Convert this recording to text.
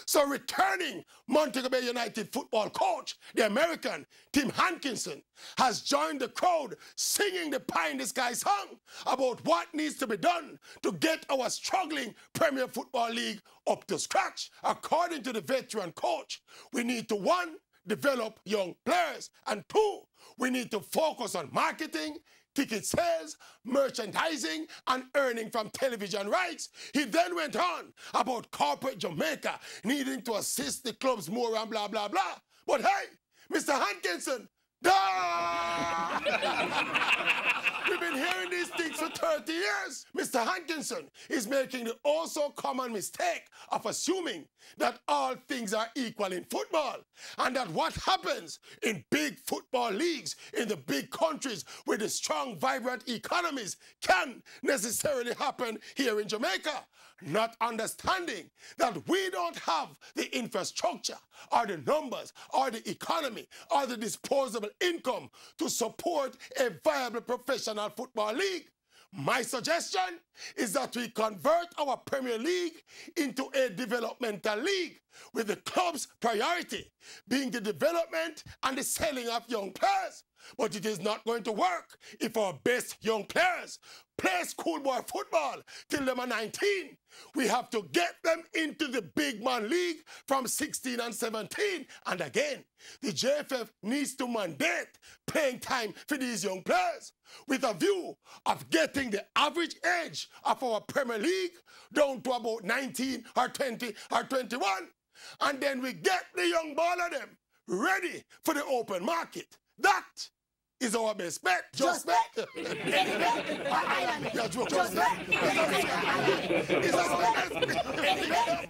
So returning Montego Bay United football coach, the American Tim Hankinson, has joined the crowd singing the pie in the sky song about what needs to be done to get our struggling Premier Football League up to scratch. According to the veteran coach, we need to, 1, develop young players, and 2, we need to focus on marketing, ticket sales, merchandising, and earning from television rights. He then went on about corporate Jamaica needing to assist the clubs more and blah, blah, blah. But hey, Mr. Hankinson, we've been hearing these things for 30 years. Mr. Hankinson is making the also common mistake of assuming that all things are equal in football and that what happens in big football leagues in the big countries with the strong, vibrant economies can necessarily happen here in Jamaica, not understanding that we don't have the infrastructure or the numbers or the economy or the disposable income to support a viable professional football league. My suggestion is that we convert our Premier League into a developmental league with the club's priority being the development and the selling of young players. But it is not going to work if our best young players play schoolboy football till they are 19. We have to get them into the big man league from 16 and 17. And again, the JFF needs to mandate playing time for these young players with a view of getting the average age of our Premier League down to about 19 or 20 or 21. And then we get the young ball of them ready for the open market. That is our best bet. Just bet. Any bet? Yeah, just bet. Any bet? It's our best bet.